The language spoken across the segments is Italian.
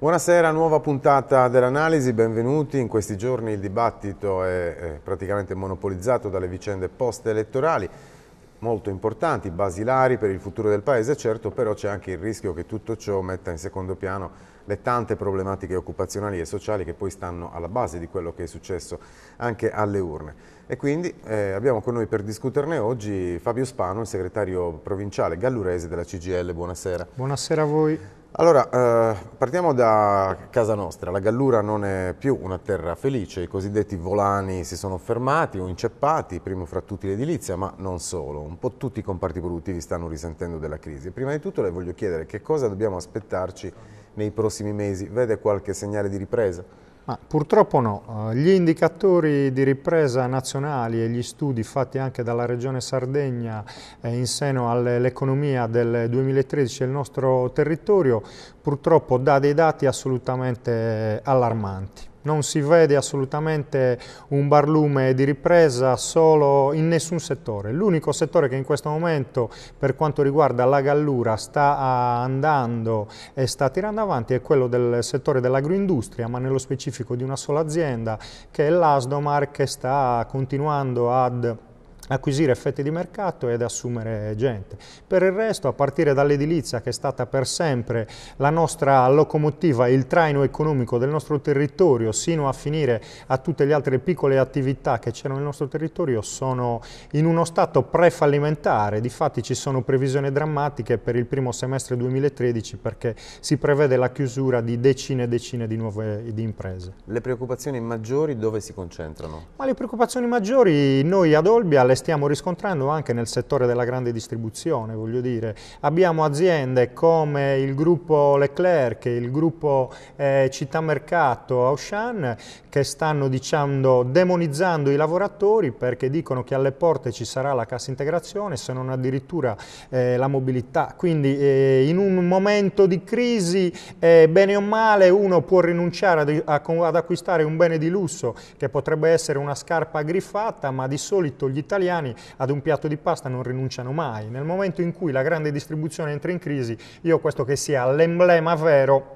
Buonasera, nuova puntata dell'Analisi, benvenuti. In questi giorni il dibattito è praticamente monopolizzato dalle vicende post-elettorali, molto importanti, basilari per il futuro del Paese, certo, però c'è anche il rischio che tutto ciò metta in secondo piano le tante problematiche occupazionali e sociali che poi stanno alla base di quello che è successo anche alle urne. E quindi abbiamo con noi per discuterne oggi Fabio Spano, il segretario provinciale gallurese della CGIL. Buonasera. Buonasera a voi. Allora, partiamo da casa nostra. La Gallura non è più una terra felice, i cosiddetti volani si sono fermati o inceppati, primo fra tutti l'edilizia, ma non solo. Un po' tutti i comparti produttivi stanno risentendo della crisi. E prima di tutto le voglio chiedere che cosa dobbiamo aspettarci nei prossimi mesi. Vede qualche segnale di ripresa? Ma purtroppo no, gli indicatori di ripresa nazionali e gli studi fatti anche dalla Regione Sardegna in seno all'economia del 2013 del nostro territorio purtroppo dà dei dati assolutamente allarmanti. Non si vede assolutamente un barlume di ripresa solo in nessun settore. L'unico settore che in questo momento, per quanto riguarda la Gallura, sta andando e sta tirando avanti è quello del settore dell'agroindustria, ma nello specifico di una sola azienda, che è l'Asdomar, che sta continuando ad acquisire effetti di mercato ed assumere gente. Per il resto, a partire dall'edilizia, che è stata per sempre la nostra locomotiva, il traino economico del nostro territorio, sino a finire a tutte le altre piccole attività che c'erano nel nostro territorio, sono in uno stato prefallimentare. Difatti ci sono previsioni drammatiche per il primo semestre 2013 perché si prevede la chiusura di decine e decine di nuove imprese. Le preoccupazioni maggiori dove si concentrano? Ma le preoccupazioni maggiori noi ad Olbia le stiamo riscontrando anche nel settore della grande distribuzione, voglio dire. Abbiamo aziende come il gruppo Leclerc, il gruppo Città Mercato, Auchan, che stanno demonizzando i lavoratori perché dicono che alle porte ci sarà la cassa integrazione, se non addirittura la mobilità. Quindi in un momento di crisi, bene o male, uno può rinunciare ad acquistare un bene di lusso che potrebbe essere una scarpa griffata, ma di solito gli italiani ad un piatto di pasta non rinunciano mai. Nel momento in cui la grande distribuzione entra in crisi, io questo che sia l'emblema vero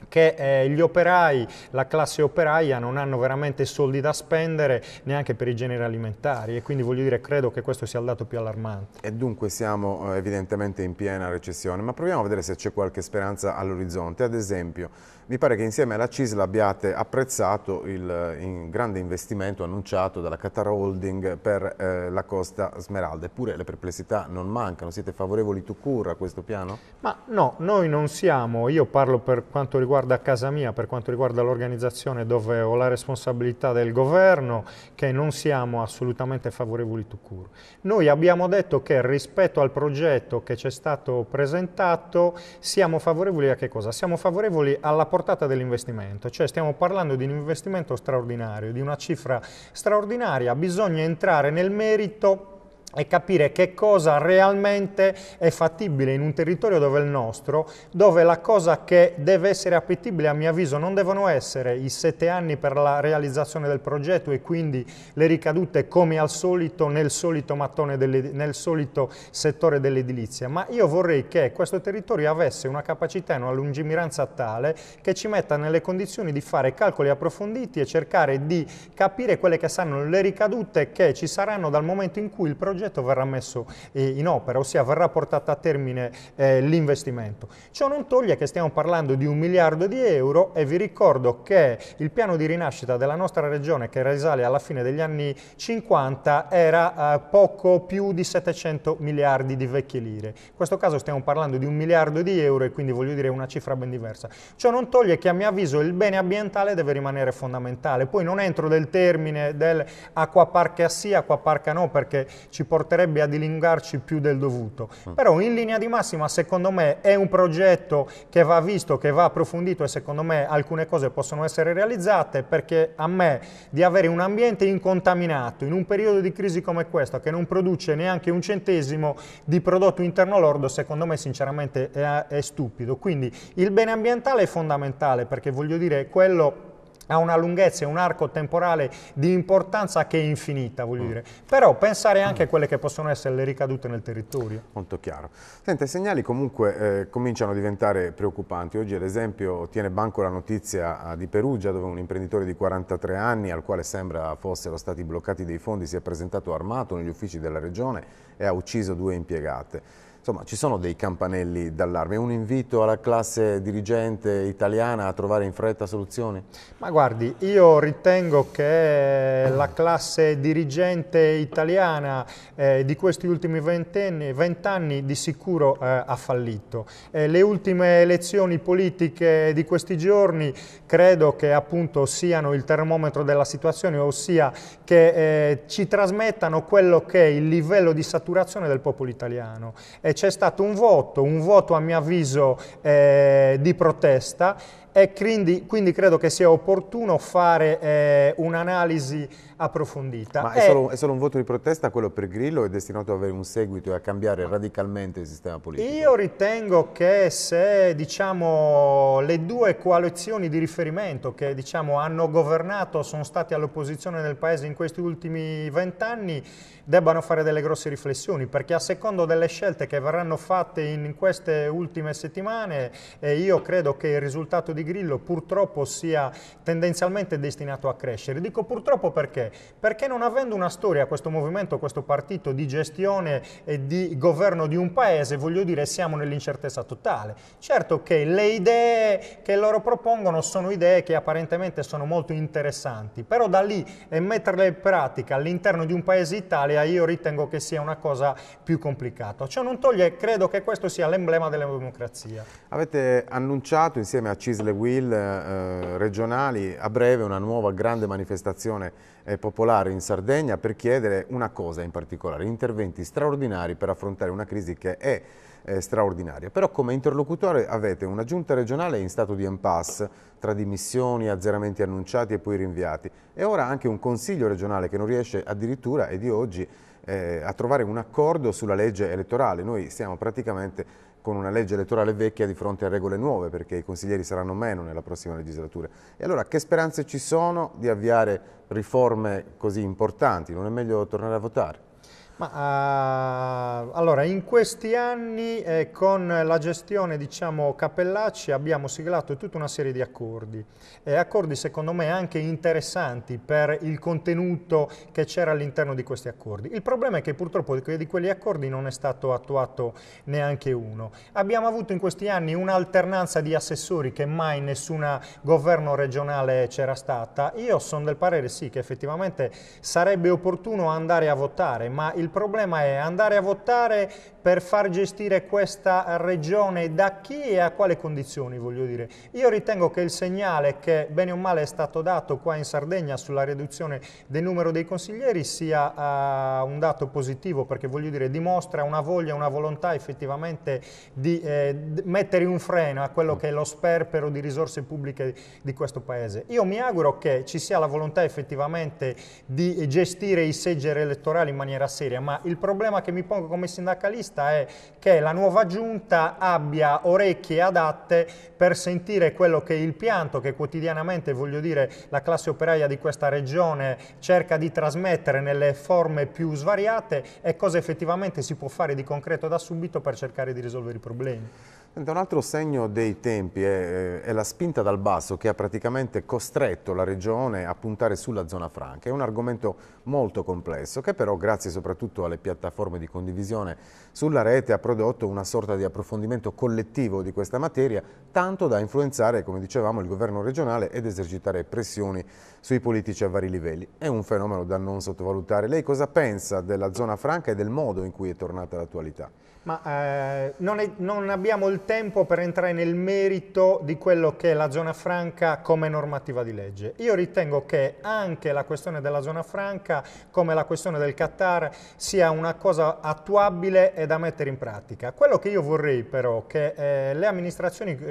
che gli operai, la classe operaia non hanno veramente soldi da spendere neanche per i generi alimentari, e quindi voglio dire, credo che questo sia il dato più allarmante. E dunque siamo evidentemente in piena recessione, ma proviamo a vedere se c'è qualche speranza all'orizzonte. Ad esempio, mi pare che insieme alla CISL abbiate apprezzato il grande investimento annunciato dalla Qatar Holding per la Costa Smeralda, eppure le perplessità non mancano. Siete favorevoli tout court a questo piano? Ma no, noi non siamo, io parlo per quanto riguarda casa mia, per quanto riguarda l'organizzazione dove ho la responsabilità del governo, che non siamo assolutamente favorevoli tout court. Noi abbiamo detto che rispetto al progetto che ci è stato presentato siamo favorevoli a che cosa? Siamo favorevoli alla portata dell'investimento, cioè stiamo parlando di un investimento straordinario, di una cifra straordinaria, bisogna entrare nel merito e capire che cosa realmente è fattibile in un territorio dove è il nostro, dove la cosa che deve essere appetibile, a mio avviso, non devono essere i 7 anni per la realizzazione del progetto e quindi le ricadute come al solito nel solito mattone, nel solito settore dell'edilizia, ma io vorrei che questo territorio avesse una capacità e una lungimiranza tale che ci metta nelle condizioni di fare calcoli approfonditi e cercare di capire quelle che saranno le ricadute che ci saranno dal momento in cui il progetto verrà messo in opera, ossia verrà portato a termine l'investimento. Ciò non toglie che stiamo parlando di 1 miliardo di euro e vi ricordo che il piano di rinascita della nostra regione, che risale alla fine degli anni 50, era poco più di 700 miliardi di vecchie lire. In questo caso stiamo parlando di 1 miliardo di euro e quindi voglio dire una cifra ben diversa. Ciò non toglie che a mio avviso il bene ambientale deve rimanere fondamentale. Poi non entro del termine del acquaparca sì, acquaparca no, perché ci porterebbe a dilungarci più del dovuto. Però in linea di massima secondo me è un progetto che va visto, che va approfondito e secondo me alcune cose possono essere realizzate, perché a me di avere un ambiente incontaminato in un periodo di crisi come questo che non produce neanche un centesimo di prodotto interno lordo, secondo me sinceramente è stupido. Quindi il bene ambientale è fondamentale, perché voglio dire quello ha una lunghezza e un arco temporale di importanza che è infinita, voglio dire. Però pensare anche a quelle che possono essere le ricadute nel territorio. Molto chiaro. Senta, i segnali comunque cominciano a diventare preoccupanti. Oggi ad esempio tiene banco la notizia di Perugia, dove un imprenditore di 43 anni, al quale sembra fossero stati bloccati dei fondi, si è presentato armato negli uffici della regione e ha ucciso 2 impiegate. Insomma, ci sono dei campanelli d'allarme. È un invito alla classe dirigente italiana a trovare in fretta soluzioni? Ma guardi, io ritengo che la classe dirigente italiana di questi ultimi 20 anni di sicuro ha fallito. Le ultime elezioni politiche di questi giorni credo che appunto siano il termometro della situazione, ossia che ci trasmettano quello che è il livello di saturazione del popolo italiano. C'è stato un voto a mio avviso di protesta, e quindi credo che sia opportuno fare un'analisi approfondita. Ma è solo un voto di protesta quello per Grillo, o è destinato ad avere un seguito e a cambiare radicalmente il sistema politico? Io ritengo che se diciamo, le 2 coalizioni di riferimento che diciamo, hanno governato, sono stati all'opposizione nel Paese in questi ultimi 20 anni, debbano fare delle grosse riflessioni, perché a secondo delle scelte che verranno fatte in queste ultime settimane, io credo che il risultato di Grillo purtroppo sia tendenzialmente destinato a crescere. Dico purtroppo perché? Perché non avendo una storia questo movimento, questo partito di gestione e di governo di un paese, voglio dire, siamo nell'incertezza totale. Certo che le idee che loro propongono sono idee che apparentemente sono molto interessanti, però da lì e metterle in pratica all'interno di un paese Italia io ritengo che sia una cosa più complicata. Ciò non toglie, credo che questo sia l'emblema della democrazia. Avete annunciato insieme a Cisle Will regionali a breve una nuova grande manifestazione popolare in Sardegna per chiedere una cosa in particolare, interventi straordinari per affrontare una crisi che è straordinaria. Però come interlocutore avete una giunta regionale in stato di impasse tra dimissioni, azzeramenti annunciati e poi rinviati, e ora anche un consiglio regionale che non riesce addirittura, e di oggi, a trovare un accordo sulla legge elettorale. Noi stiamo praticamente con una legge elettorale vecchia di fronte a regole nuove, perché i consiglieri saranno meno nella prossima legislatura. E allora che speranze ci sono di avviare riforme così importanti? Non è meglio tornare a votare? Allora, in questi anni con la gestione diciamo Cappellacci abbiamo siglato tutta una serie di accordi, accordi secondo me anche interessanti per il contenuto che c'era all'interno di questi accordi. Il problema è che purtroppo di quegli accordi non è stato attuato neanche uno. Abbiamo avuto in questi anni un'alternanza di assessori che mai in nessun governo regionale c'era stata. Io sono del parere sì che effettivamente sarebbe opportuno andare a votare, ma il problema è andare a votare per far gestire questa regione da chi e a quale condizioni, voglio dire. Io ritengo che il segnale che bene o male è stato dato qua in Sardegna sulla riduzione del numero dei consiglieri sia un dato positivo, perché voglio dire dimostra una voglia, una volontà effettivamente di mettere un freno a quello che è lo sperpero di risorse pubbliche di questo Paese. Io mi auguro che ci sia la volontà effettivamente di gestire i seggi elettorali in maniera seria, ma il problema che mi pongo come sindacalista è che la nuova giunta abbia orecchie adatte per sentire quello che è il pianto che quotidianamente, voglio dire, la classe operaia di questa regione cerca di trasmettere nelle forme più svariate e cosa effettivamente si può fare di concreto da subito per cercare di risolvere i problemi. Un altro segno dei tempi è la spinta dal basso che ha praticamente costretto la Regione a puntare sulla zona franca. È un argomento molto complesso che però, grazie soprattutto alle piattaforme di condivisione sulla rete, ha prodotto una sorta di approfondimento collettivo di questa materia, tanto da influenzare, come dicevamo, il governo regionale ed esercitare pressioni sui politici a vari livelli. È un fenomeno da non sottovalutare. Lei cosa pensa della zona franca e del modo in cui è tornata all'attualità? Ma non abbiamo il tempo per entrare nel merito di quello che è la zona franca come normativa di legge. Io ritengo che anche la questione della zona franca, come la questione del Qatar, sia una cosa attuabile e da mettere in pratica. Quello che io vorrei però che le amministrazioni,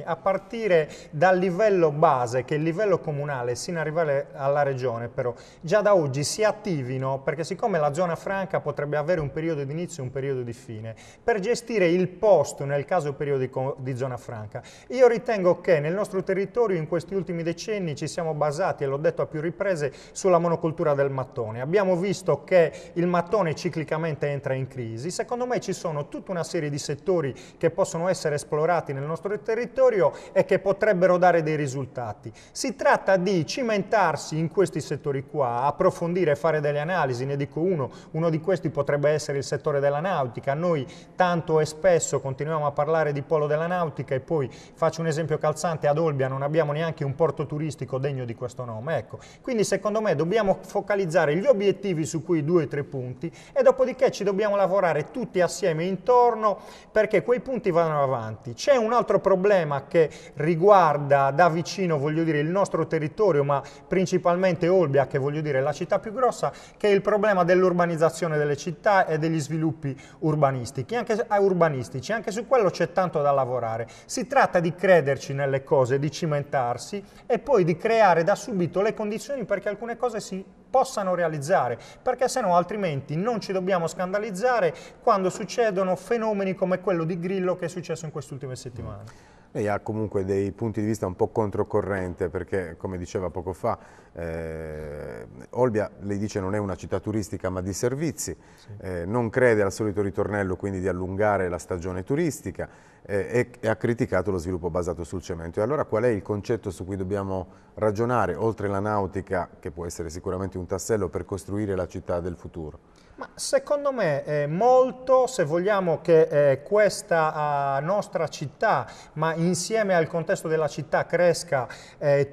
a partire dal livello base, che è il livello comunale, sino ad arrivare alla regione, però già da oggi si attivino, perché siccome la zona franca potrebbe avere un periodo di inizio e un periodo di fine, per gestire gestire il posto nel caso periodico di zona franca. Io ritengo che nel nostro territorio in questi ultimi decenni ci siamo basati, e l'ho detto a più riprese, sulla monocoltura del mattone. Abbiamo visto che il mattone ciclicamente entra in crisi. Secondo me ci sono tutta una serie di settori che possono essere esplorati nel nostro territorio e che potrebbero dare dei risultati. Si tratta di cimentarsi in questi settori qua, approfondire, fare delle analisi. Ne dico uno di questi potrebbe essere il settore della nautica. Noi tanto e spesso continuiamo a parlare di polo della nautica e poi, faccio un esempio calzante, ad Olbia non abbiamo neanche un porto turistico degno di questo nome. Ecco. Quindi secondo me dobbiamo focalizzare gli obiettivi su quei 2 o 3 punti e dopodiché ci dobbiamo lavorare tutti assieme intorno perché quei punti vadano avanti. C'è un altro problema che riguarda da vicino, voglio dire, il nostro territorio, ma principalmente Olbia, che voglio dire è la città più grossa, che è il problema dell'urbanizzazione delle città e degli sviluppi urbanistici. Anche su quello c'è tanto da lavorare. Si tratta di crederci nelle cose, di cimentarsi e poi di creare da subito le condizioni perché alcune cose si possano realizzare, perché se no altrimenti non ci dobbiamo scandalizzare quando succedono fenomeni come quello di Grillo che è successo in queste ultime settimane. Lei ha comunque dei punti di vista un po' controcorrente perché, come diceva poco fa, Olbia, lei dice, non è una città turistica ma di servizi, sì. Non crede al solito ritornello quindi di allungare la stagione turistica e ha criticato lo sviluppo basato sul cemento. E allora qual è il concetto su cui dobbiamo ragionare, oltre la nautica, che può essere sicuramente un tassello per costruire la città del futuro? Ma secondo me molto, se vogliamo che questa nostra città, ma insieme al contesto della città cresca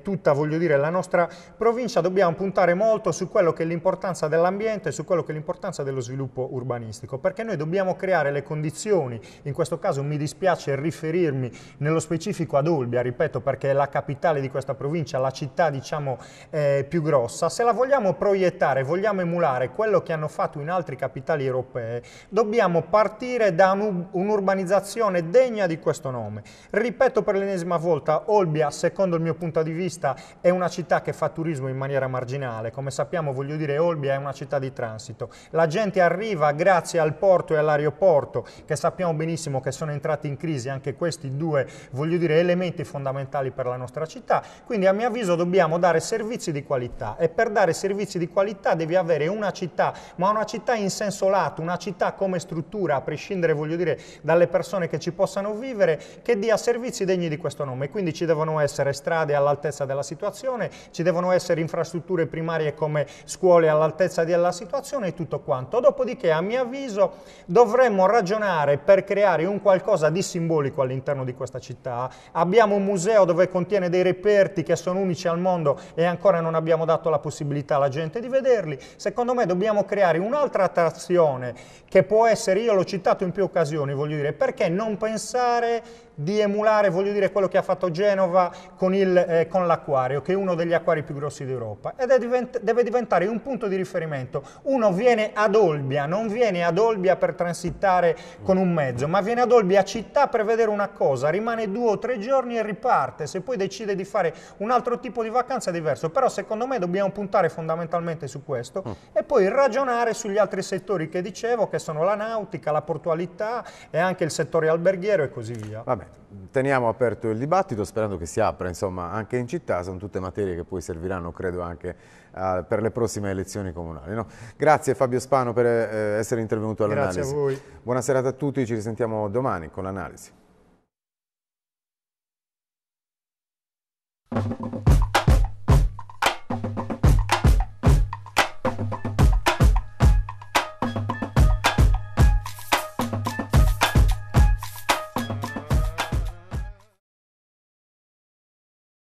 tutta, voglio dire, la nostra provincia, dobbiamo puntare molto su quello che è l'importanza dell'ambiente, su quello che è l'importanza dello sviluppo urbanistico, perché noi dobbiamo creare le condizioni, in questo caso mi dispiace riferirmi nello specifico ad Olbia, ripeto, perché è la capitale di questa provincia, la città diciamo più grossa. Se la vogliamo proiettare, vogliamo emulare quello che hanno fatto in altre capitali europee, dobbiamo partire da un'urbanizzazione degna di questo nome. Ripeto per l'ennesima volta, Olbia, secondo il mio punto di vista, è una città che fa turismo in maniera marginale. Come sappiamo, voglio dire, Olbia è una città di transito. La gente arriva grazie al porto e all'aeroporto, che sappiamo benissimo che sono entrati in crisi anche questi 2, voglio dire, elementi fondamentali per la nostra città. Quindi a mio avviso dobbiamo dare servizi di qualità e per dare servizi di qualità devi avere una città, ma una città in senso lato, una città come struttura, a prescindere, voglio dire, dalle persone che ci possano vivere, che dia servizi degni di questo nome. Quindi ci devono essere strade all'altezza della situazione, ci devono essere infrastrutture primarie come scuole all'altezza della situazione e tutto quanto. Dopodiché, a mio avviso, dovremmo ragionare per creare un qualcosa di simbolico all'interno di questa città. Abbiamo un museo dove contiene dei reperti che sono unici al mondo e ancora non abbiamo dato la possibilità alla gente di vederli. Secondo me dobbiamo creare un'altra attrazione che può essere, io l'ho citato in più occasioni, voglio dire, perché non pensare di emulare, voglio dire, quello che ha fatto Genova con l'acquario, che è uno degli acquari più grossi d'Europa, ed deve diventare un punto di riferimento. Uno viene ad Olbia, non viene ad Olbia per transitare con un mezzo, ma viene ad Olbia città per vedere una cosa, rimane 2 o 3 giorni e riparte. Se poi decide di fare un altro tipo di vacanza è diverso, però secondo me dobbiamo puntare fondamentalmente su questo e poi ragionare sugli altri settori che dicevo, che sono la nautica, la portualità e anche il settore alberghiero e così via. Vabbè, teniamo aperto il dibattito sperando che si apra, insomma, anche in città. Sono tutte materie che poi serviranno, credo, anche per le prossime elezioni comunali, no? Grazie Fabio Spano per essere intervenuto all'Analisi. Grazie a voi. Buona serata a tutti, ci risentiamo domani con l'Analisi.